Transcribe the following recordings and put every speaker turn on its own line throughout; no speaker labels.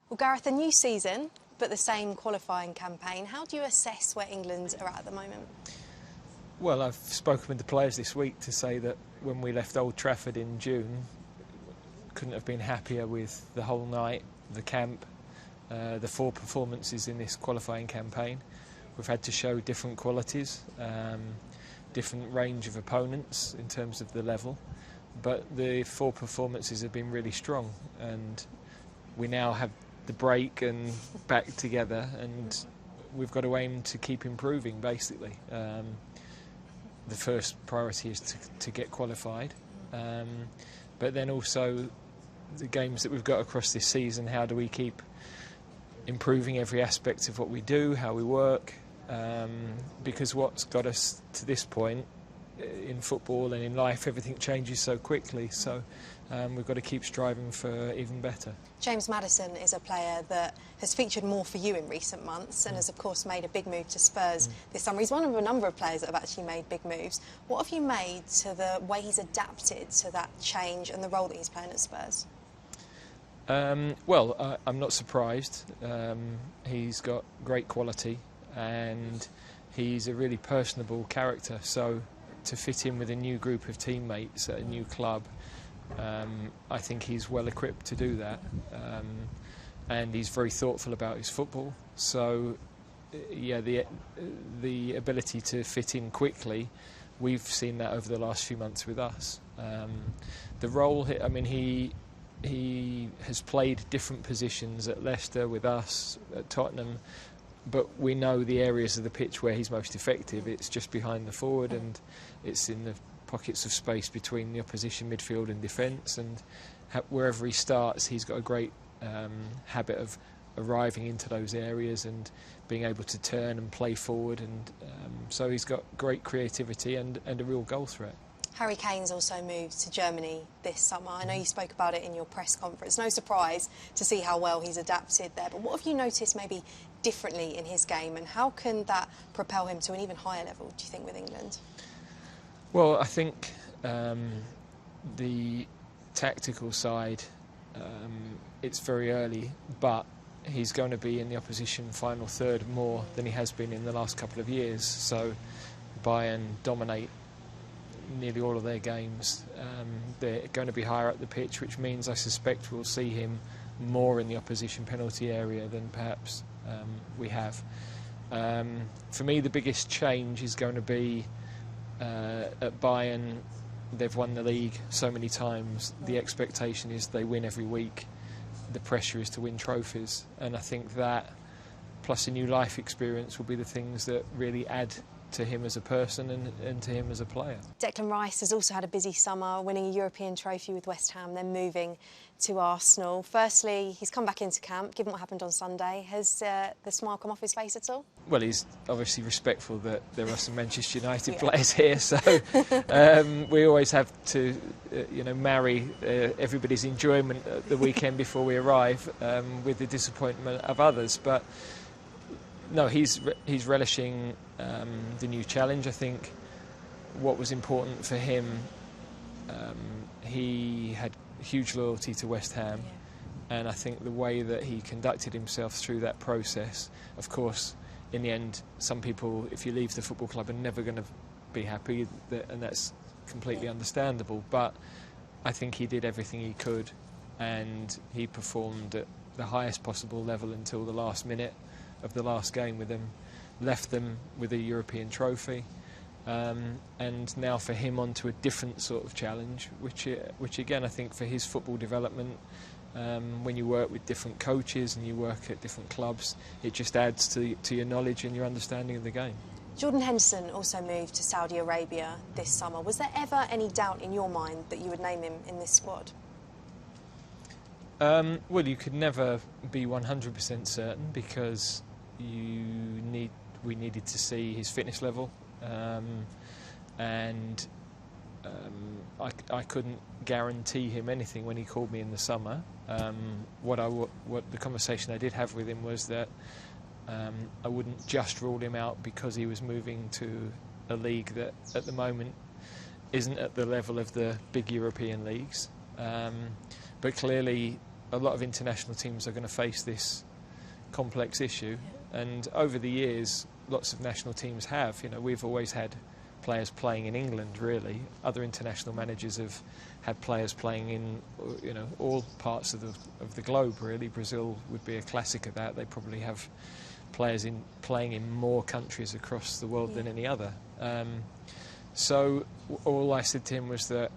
Well, Gareth, a new season, but the same qualifying campaign. How do you assess where England are at the moment?
Well, I've spoken with the players this week to say that when we left Old Trafford in June, couldn't have been happier with the whole night, the camp, the 4 performances in this qualifying campaign. We've had to show different qualities, different range of opponents in terms of the level, but the 4 performances have been really strong, and we now have the break and back together, and we've got to aim to keep improving, basically. The first priority is to get qualified, but then also the games that we've got across this season, how do we keep improving every aspect of what we do, how we work, because what's got us to this point in football and in life, everything changes so quickly, so we've got to keep striving for even better.
James Maddison is a player that has featured more for you in recent months and has of course made a big move to Spurs this summer. He's one of a number of players that have actually made big moves. What have you made to the way he's adapted to that change and the role that he's playing at Spurs?
Well, I'm not surprised. He's got great quality and he's a really personable character, so to fit in with a new group of teammates at a new club, I think he's well equipped to do that, and he's very thoughtful about his football, so yeah, the ability to fit in quickly, we've seen that over the last few months with us. The role, I mean, he has played different positions at Leicester, with us, at Tottenham, but we know the areas of the pitch where he's most effective. It's just behind the forward, and it's in the pockets of space between the opposition midfield and defence, and wherever he starts, he's got a great habit of arriving into those areas and being able to turn and play forward, and so he's got great creativity and a real goal threat.
Harry Kane's also moved to Germany this summer. I know you spoke about it in your press conference. No surprise to see how well he's adapted there, but what have you noticed maybe differently in his game, and how can that propel him to an even higher level, do you think, with England?
Well, I think the tactical side, it's very early, but he's going to be in the opposition final third more than he has been in the last couple of years. So Bayern dominate nearly all of their games. They're going to be higher up the pitch, which means I suspect we'll see him more in the opposition penalty area than perhaps we have. For me, the biggest change is going to be at Bayern. They've won the league so many times. The expectation is they win every week. The pressure is to win trophies, and I think that plus a new life experience will be the things that really add to him as a person and to him as a player. Declan
Rice has also had a busy summer, winning a European trophy with West Ham, then moving to Arsenal. Firstly, he's come back into camp, given what happened on Sunday. Has the smile come off his face at all? Well,
he's obviously respectful that there are some Manchester United players here, so we always have to marry everybody's enjoyment at the weekend before we arrive with the disappointment of others. But no, he's relishing the new challenge. I think what was important for him, he had huge loyalty to West Ham, and I think the way that he conducted himself through that process, of course, in the end, some people, if you leave the football club, are never going to be happy, and that's completely understandable, but I think he did everything he could, and he performed at the highest possible level until the last minute of the last game with them, left them with a European trophy, and now for him onto a different sort of challenge, which again I think for his football development, when you work with different coaches and you work at different clubs, it just adds to your knowledge and your understanding of the game.
Jordan Henderson also moved to Saudi Arabia this summer. Was there ever any doubt in your mind that you would name him in this squad?
Well, you could never be 100% certain because we needed to see his fitness level, and I couldn't guarantee him anything when he called me in the summer. What the conversation I did have with him was that I wouldn't just rule him out because he was moving to a league that at the moment isn't at the level of the big European leagues. But clearly a lot of international teams are going to face this complex issue, and over the years, lots of national teams have. You know, we've always had players playing in England. Really, other international managers have had players playing in, you know, all parts of the globe. Really, Brazil would be a classic of that. They probably have players playing in more countries across the world than any other. So all I said to him was that,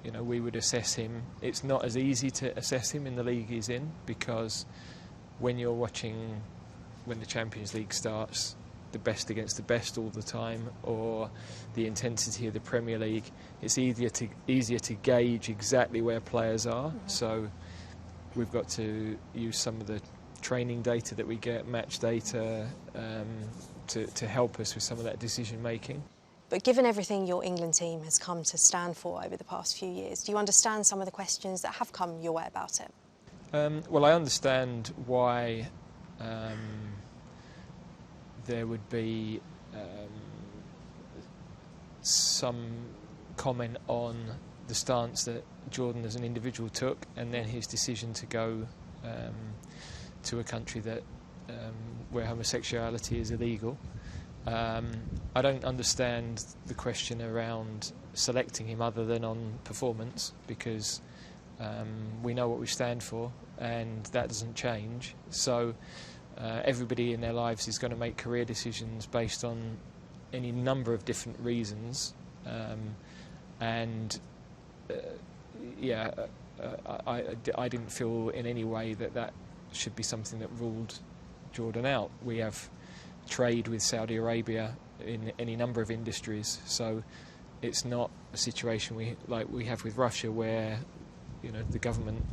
you know, we would assess him. It's not as easy to assess him in the league he's in, because when you're watching, when the Champions League starts, the best against the best all the time, or the intensity of the Premier League, it's easier to gauge exactly where players are. So we've got to use some of the training data that we get, match data, to help us with some of that decision making.
But given everything your England team has come to stand for over the past few years, do you understand some of the questions that have come your way about it?
Well, I understand why there would be some comment on the stance that Jordan as an individual took, and then his decision to go to a country that where homosexuality is illegal. I don't understand the question around selecting him other than on performance, because we know what we stand for, and that doesn't change. So everybody in their lives is going to make career decisions based on any number of different reasons, and I didn't feel in any way that should be something that ruled Jordan out. We have trade with Saudi Arabia in any number of industries, so it's not a situation we have with Russia, where, you know, the government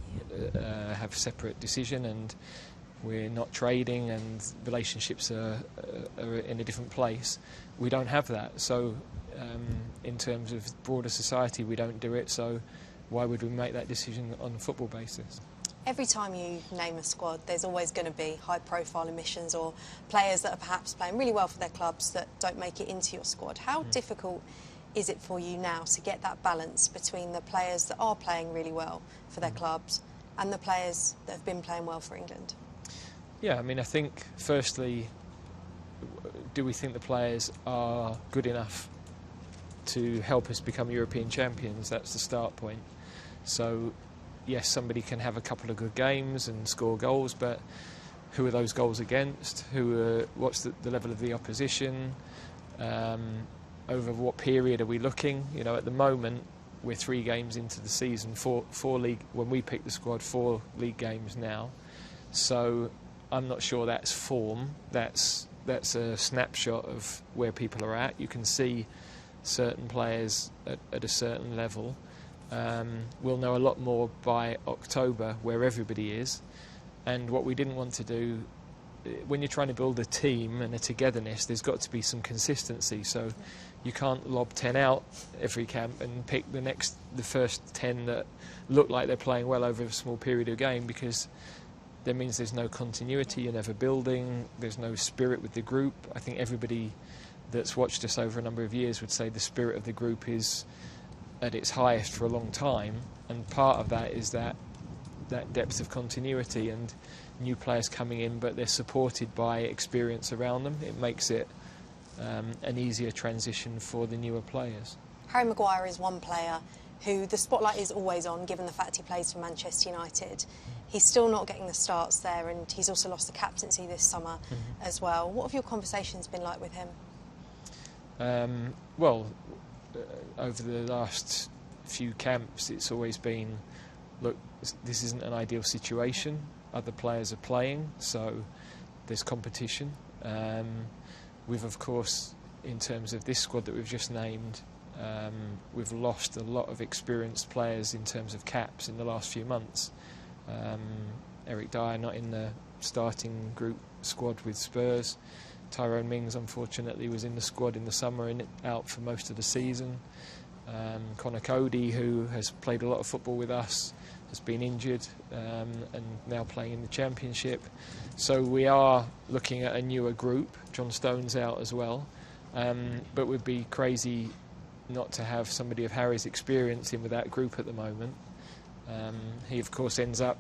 have separate decision and we're not trading and relationships are in a different place. We don't have that. So in terms of broader society, we don't do it. So why would we make that decision on a football basis?
Every time you name a squad, there's always going to be high-profile omissions or players that are perhaps playing really well for their clubs that don't make it into your squad. How difficult is it for you now to get that balance between the players that are playing really well for their clubs and the players that have been playing well for England?
Yeah, I mean, I think, firstly, do we think the players are good enough to help us become European champions? That's the start point. So, yes, somebody can have a couple of good games and score goals, but who are those goals against? What's the level of the opposition? Over what period are we looking? You know, at the moment, we're 3 games into the season, four league. When we picked the squad, 4 league games now. So I'm not sure that's form. That's a snapshot of where people are at. You can see certain players at a certain level. We'll know a lot more by October where everybody is, and what we didn't want to do, when you're trying to build a team and a togetherness, there's got to be some consistency. So you can't lob 10 out every camp and pick the first 10 that look like they're playing well over a small period of game, because that means there's no continuity, you're never building, there's no spirit with the group. I think everybody that's watched us over a number of years would say the spirit of the group is at its highest for a long time, and part of that is that depth of continuity and new players coming in, but they're supported by experience around them. It makes it an easier transition for the newer players.
Harry Maguire is one player who the spotlight is always on, given the fact he plays for Manchester United. He's still not getting the starts there, and he's also lost the captaincy this summer as well. What have your conversations been like with him?
Well, over the last few camps, it's always been, look, this isn't an ideal situation. Other players are playing, so there's competition. We've, of course, in terms of this squad that we've just named, we've lost a lot of experienced players in terms of caps in the last few months. Eric Dyer not in the starting group squad with Spurs. Tyrone Mings, unfortunately, was in the squad in the summer and out for most of the season. Connor Cody, who has played a lot of football with us, has been injured and now playing in the Championship. So we are looking at a newer group. John Stone's out as well. But we'd be crazy not to have somebody of Harry's experience in with that group at the moment. He, of course, ends up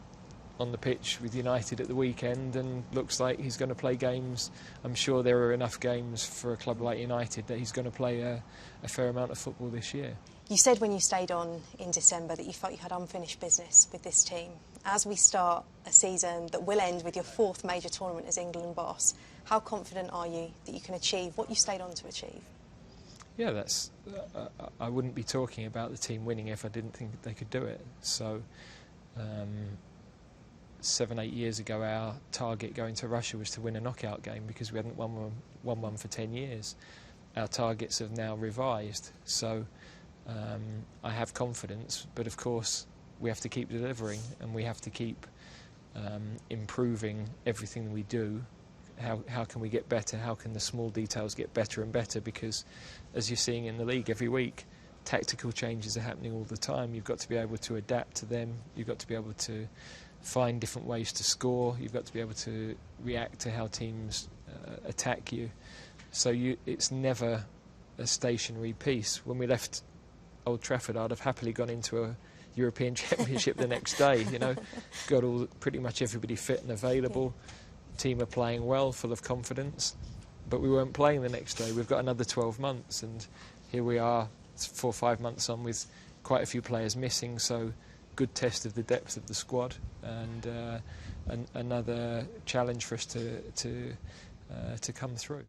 on the pitch with United at the weekend, and looks like he's going to play games. I'm sure there are enough games for a club like United that he's going to play a fair amount of football this year.
You said when you stayed on in December that you felt you had unfinished business with this team. As we start a season that will end with your 4th major tournament as England boss, how confident are you that you can achieve what you stayed on to achieve?
Yeah, that's. I wouldn't be talking about the team winning if I didn't think they could do it. So, 7-8 years ago, our target going to Russia was to win a knockout game because we hadn't won one for 10 years. Our targets have now revised. So, I have confidence, but of course we have to keep delivering, and we have to keep improving everything we do. How can we get better? How can the small details get better and better? Because, as you're seeing in the league every week, tactical changes are happening all the time. You've got to be able to adapt to them. You've got to be able to find different ways to score. You've got to be able to react to how teams attack you. So it's never a stationary piece. When we left Old Trafford, I'd have happily gone into a European Championship the next day. You know, got pretty much everybody fit and available. Team are playing well, full of confidence, but we weren't playing the next day. We've got another 12 months, and here we are, 4 or 5 months on, with quite a few players missing. So, good test of the depth of the squad, and another challenge for us to come through.